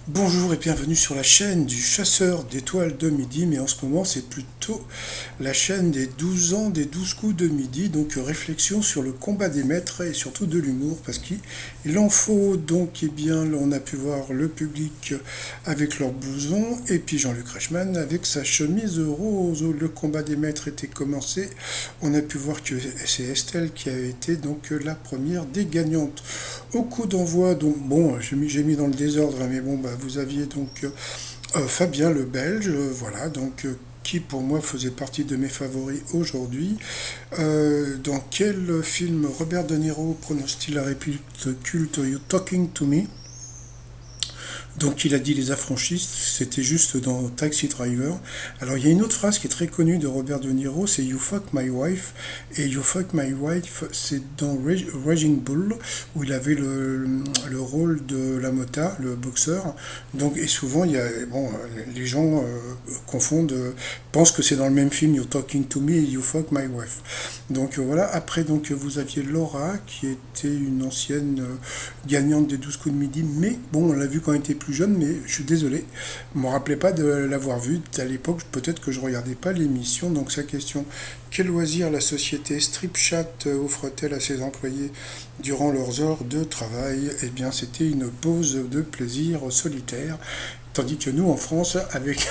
Bonjour et bienvenue sur la chaîne du chasseur d'étoiles de midi, mais en ce moment c'est plutôt la chaîne des 12 ans des 12 coups de midi, donc réflexion sur le combat des maîtres et surtout de l'humour, parce qu'il en faut donc, eh bien, on a pu voir le public avec leur blouson, et puis Jean-Luc Reichmann avec sa chemise rose. Le combat des maîtres était commencé, on a pu voir que c'est Estelle qui a été donc la première des gagnantes. Au coup d'envoi, donc bon, j'ai mis dans le désordre, hein, mais bon, bah, vous aviez donc Fabien le Belge, voilà, donc qui pour moi faisait partie de mes favoris aujourd'hui. Dans quel film Robert De Niro prononce-t-il la réplique culte You Talking to Me? Donc il a dit les affranchis, c'était juste dans Taxi Driver. Alors il y a une autre phrase qui est très connue de Robert De Niro, c'est You fuck my wife. Et You fuck my wife, c'est dans Raging Bull, où il avait le rôle de la mota, le boxeur. Donc, et souvent, bon, les gens confondent, pensent que c'est dans le même film, You're Talking to Me et You fuck my wife. Donc voilà, après donc vous aviez Laura, qui était une ancienne gagnante des 12 coups de midi, mais bon, on l'a vu quand elle était plus jeune, mais je suis désolé, je ne me rappelais pas de l'avoir vue à l'époque, peut-être que je ne regardais pas l'émission. Donc sa question: quel loisir la société StripChat offre-t-elle à ses employés durant leurs heures de travail? Eh bien, c'était une pause de plaisir solitaire, tandis que nous, en France, avec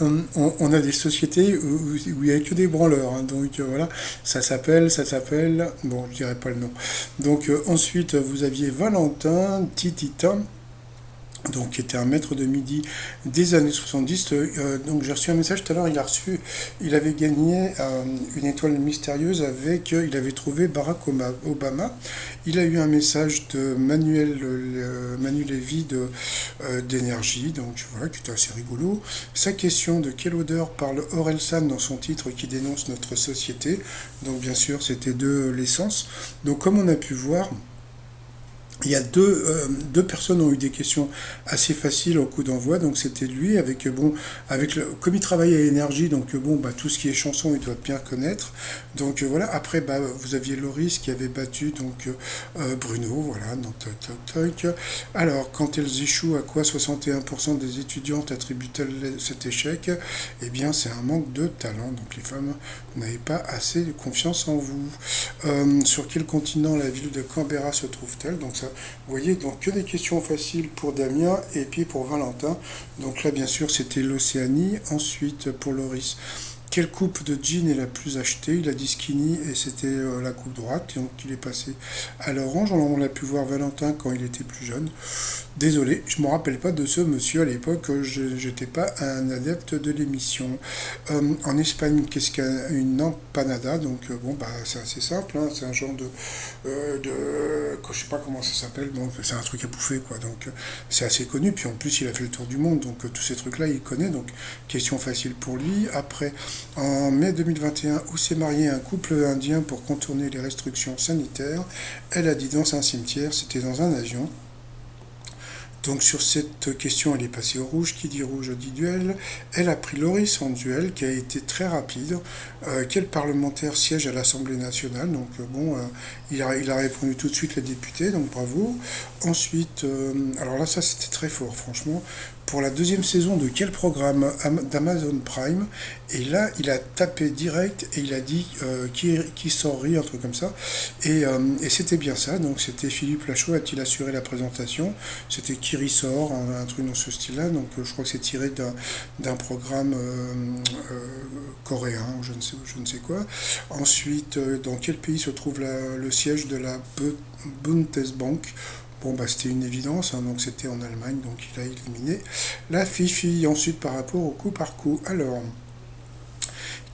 on a des sociétés où il n'y a que des branleurs, hein. Donc voilà, ça s'appelle, bon, je dirais pas le nom. Donc ensuite, vous aviez Valentin Titita, donc qui était un maître de midi des années 70. Donc j'ai reçu un message tout à l'heure, il avait gagné une étoile mystérieuse il avait trouvé Barack Obama. Il a eu un message de Manu Lévy d'énergie, donc voilà, qui était assez rigolo. Sa question: de quelle odeur parle Orelsan dans son titre qui dénonce notre société? Donc bien sûr, c'était de l'essence. Donc comme on a pu voir, il y a deux personnes ont eu des questions assez faciles au coup d'envoi, donc c'était lui bon, comme il travaille à l'énergie, donc bon, bah, tout ce qui est chanson, il doit bien connaître. Donc voilà. Après, bah, vous aviez Loris qui avait battu donc Bruno, voilà, donc toc toc toc. Alors, quand elles échouent, à quoi 61% des étudiantes attribuent-elles cet échec? Eh bien, c'est un manque de talent. Donc les femmes n'avaient pas assez de confiance en vous. Sur quel continent la ville de Canberra se trouve-t-elle? Donc ça, vous voyez, donc que des questions faciles pour Damien et puis pour Valentin. Donc là, bien sûr, c'était l'Océanie. Ensuite, pour Loris, quelle coupe de jean est la plus achetée? Il a dit skinny et c'était la coupe droite. Et donc il est passé à l'orange. On l'a pu voir Valentin quand il était plus jeune. Désolé, je ne me rappelle pas de ce monsieur à l'époque, je n'étais pas un adepte de l'émission. En Espagne, qu'est-ce qu'une empanada? Donc bon, bah c'est assez simple, hein, c'est un genre je sais pas comment ça s'appelle, bon, c'est un truc à bouffer, quoi. Donc c'est assez connu, puis en plus il a fait le tour du monde, donc tous ces trucs-là il connaît, donc question facile pour lui. Après, en mai 2021, où s'est marié un couple indien pour contourner les restrictions sanitaires? Elle a dit dans un cimetière, c'était dans un avion. Donc sur cette question, elle est passée au rouge. Qui dit rouge dit duel. Elle a pris Loris en duel, qui a été très rapide. Quel parlementaire siège à l'Assemblée nationale? Donc bon, il a répondu tout de suite, les députés, donc bravo. Ensuite, alors là, ça c'était très fort, franchement. Pour la deuxième saison de quel programme d'Amazon Prime? Et là, il a tapé direct et il a dit qui sort rire, un truc comme ça. Et c'était bien ça. Donc c'était Philippe Lachaud a-t-il assuré la présentation. C'était qui ressort, un truc dans ce style-là. Donc je crois que c'est tiré d'un programme coréen, je ne sais quoi. Ensuite, dans quel pays se trouve le siège de la Bundesbank? Bon, bah, c'était une évidence, hein, donc c'était en Allemagne, donc il a éliminé la Fifi. Ensuite, par rapport au coup par coup. Alors,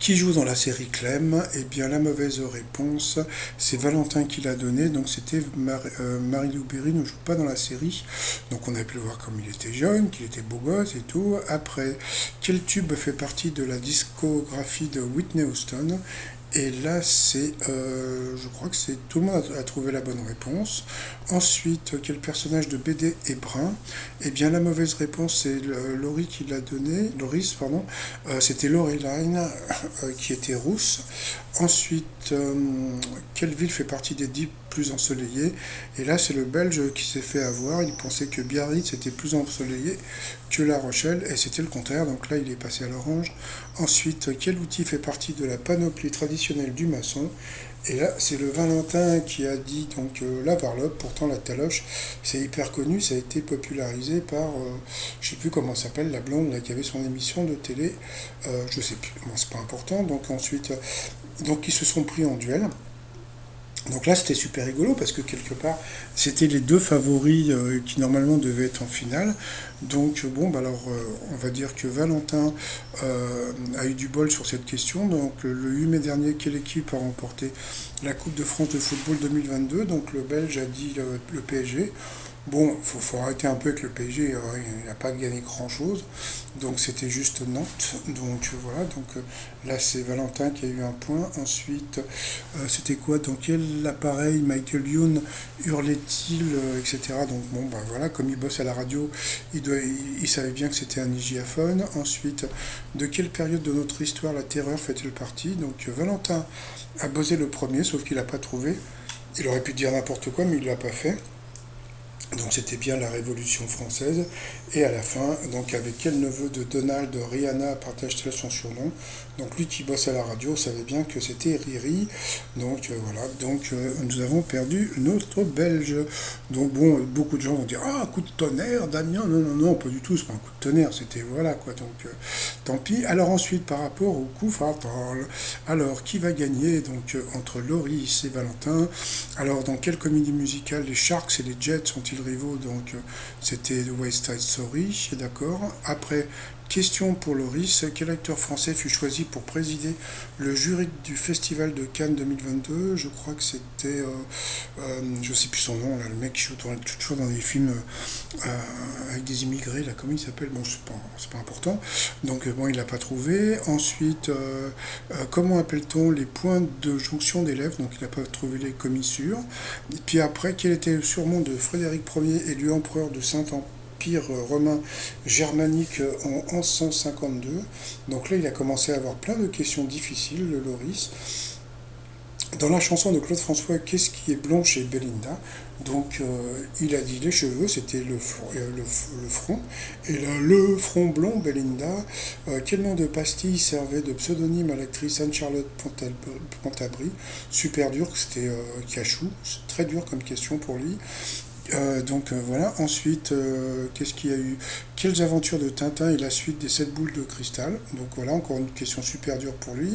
qui joue dans la série Clem? Eh bien, la mauvaise réponse, c'est Valentin qui l'a donné. Donc, c'était Marie-Lou Berry ne joue pas dans la série. Donc, on a pu le voir comme il était jeune, qu'il était beau gosse et tout. Après, quel tube fait partie de la discographie de Whitney Houston? Et là, je crois que c'est tout le monde a trouvé la bonne réponse. Ensuite, quel personnage de BD est brun? Eh bien, la mauvaise réponse, c'est Laurie qui l'a donné. Loris, pardon. C'était Laureline qui était rousse. Ensuite, quelle ville fait partie des 10 plus ensoleillé. Et là, c'est le Belge qui s'est fait avoir. Il pensait que Biarritz était plus ensoleillé que La Rochelle, et c'était le contraire. Donc là, il est passé à l'orange. Ensuite, quel outil fait partie de la panoplie traditionnelle du maçon? Et là, c'est le Valentin qui a dit donc la varlope. Pourtant, la taloche, c'est hyper connu. Ça a été popularisé par, je sais plus comment ça s'appelle, la blonde là, qui avait son émission de télé. Je sais plus. Bon, c'est pas important. Donc ensuite, donc ils se sont pris en duel. Donc là, c'était super rigolo parce que quelque part, c'était les deux favoris qui normalement devaient être en finale. Donc bon, bah alors, on va dire que Valentin a eu du bol sur cette question. Donc le 8 mai dernier, quelle équipe a remporté la Coupe de France de football 2022? Donc le Belge a dit le PSG. Bon, faut arrêter un peu avec le PSG, il n'a pas gagné grand-chose, donc c'était juste Nantes, donc voilà, donc là c'est Valentin qui a eu un point. Ensuite, c'était quoi, dans quel appareil Michael Youn hurlait-il, etc. Donc bon, bah voilà, comme il bosse à la radio, il savait bien que c'était un hygiaphone. Ensuite, de quelle période de notre histoire la terreur fait-elle partie? Donc Valentin a buzzé le premier, sauf qu'il n'a pas trouvé. Il aurait pu dire n'importe quoi, mais il ne l'a pas fait. Donc c'était bien la Révolution française. Et à la fin, donc avec quel neveu de Donald Rihanna partage-t-elle son surnom? Donc lui qui bosse à la radio savait bien que c'était Riri. Donc voilà, donc nous avons perdu notre Belge. Donc bon, beaucoup de gens vont dire ah coup de tonnerre, Damien. Non non non, pas du tout, c'est pas un coup de tonnerre, c'était voilà quoi. Donc tant pis. Alors ensuite par rapport au coup fatal, alors qui va gagner donc entre Loris et Valentin? Alors dans quelle comédie musicale les Sharks et les Jets sont-ils rivaux? Donc c'était The West Side Story, d'accord. Après, question pour Loris, quel acteur français fut choisi pour présider le jury du Festival de Cannes 2022? Je crois que c'était, je sais plus son nom, là, le mec qui joue toujours dans des films avec des immigrés, là, comment il s'appelle? Bon, c'est pas important. Donc bon, il l'a pas trouvé. Ensuite, comment appelle-t-on les points de jonction d'élèves? Donc il n'a pas trouvé les commissures. Et puis après, quel était le surnom de Frédéric Ier, élu empereur de Saint-Empire romain germanique en 1152? Donc là, il a commencé à avoir plein de questions difficiles, le Loris. Dans la chanson de Claude François, qu'est-ce qui est blond chez Belinda? Donc il a dit les cheveux, c'était le front. Et là, le front blond, Belinda. Quel nom de pastille servait de pseudonyme à l'actrice Anne-Charlotte Pontabry? Super dur, c'était Cachou. C'est très dur comme question pour lui. Donc voilà, ensuite, qu'est-ce qu'il y a eu? Quelles aventures de Tintin et la suite des 7 boules de cristal? Donc voilà, encore une question super dure pour lui.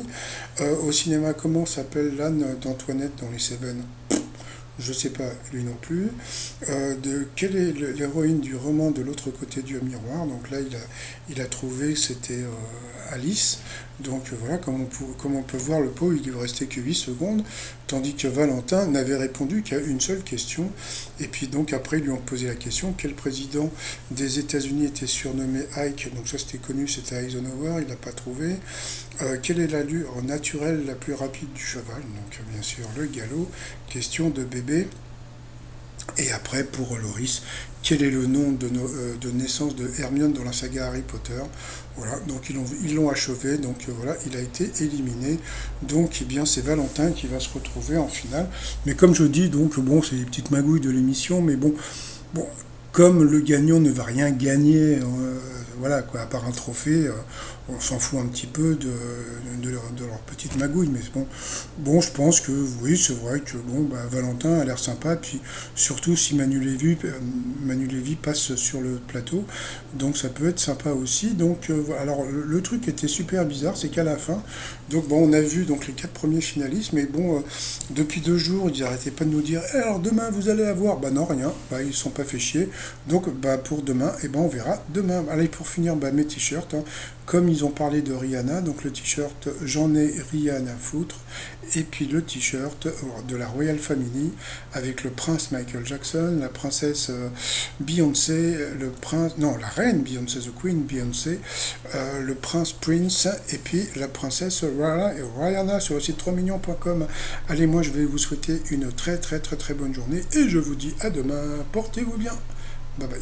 Au cinéma, comment s'appelle l'âne d'Antoinette dans les Cévennes? Je sais pas, lui non plus. De quelle est l'héroïne du roman De l'autre côté du miroir? Donc là, il a trouvé que c'était Alice. Donc voilà, comme on peut voir, le pot, il lui restait que 8 secondes, tandis que Valentin n'avait répondu qu'à une seule question. Et puis donc après, ils lui ont posé la question, quel président des États-Unis était surnommé Ike? Donc ça c'était connu, c'était Eisenhower, il n'a pas trouvé. Quelle est l'allure naturelle la plus rapide du cheval? Donc bien sûr le galop, question de bébé. Et après, pour Loris, quel est le nom de naissance de Hermione dans la saga Harry Potter? Voilà, donc ils l'ont achevé, donc voilà, il a été éliminé. Donc eh bien c'est Valentin qui va se retrouver en finale. Mais comme je dis, donc bon, c'est les petites magouilles de l'émission, mais bon, comme le gagnant ne va rien gagner, voilà quoi, à part un trophée, on s'en fout un petit peu de leur petite magouille, mais bon, je pense que oui, c'est vrai que bon, bah, Valentin a l'air sympa, puis surtout si Manu Lévy passe sur le plateau, donc ça peut être sympa aussi. Donc voilà. Alors le truc était super bizarre, c'est qu'à la fin, donc bon, on a vu donc les 4 premiers finalistes, mais bon, depuis 2 jours, ils n'arrêtaient pas de nous dire, alors demain vous allez avoir, bah non rien, bah ils ne sont pas fait chier, donc bah pour demain, et ben on verra demain. Allez, pour finir, bah mes t-shirts, hein. Comme ils ont parlé de Rihanna, donc le t-shirt j'en ai rien à foutre, et puis le t-shirt de la Royal Family avec le prince Michael Jackson, la princesse Beyoncé, la reine Beyoncé, the Queen Beyoncé, le prince Prince, et puis la princesse Rihanna sur le site 3millions.com. Allez, moi je vais vous souhaiter une très très très très bonne journée, et je vous dis à demain, portez-vous bien, bye bye.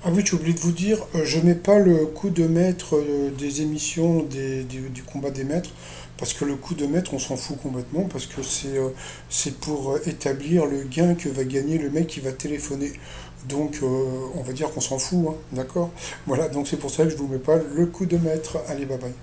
Ah oui, j'ai oublié de vous dire, je mets pas le coup de maître des émissions du combat des maîtres, parce que le coup de maître, on s'en fout complètement, parce que c'est pour établir le gain que va gagner le mec qui va téléphoner. Donc, on va dire qu'on s'en fout, hein, d'accord? Voilà, donc c'est pour ça que je vous mets pas le coup de maître. Allez, bye bye.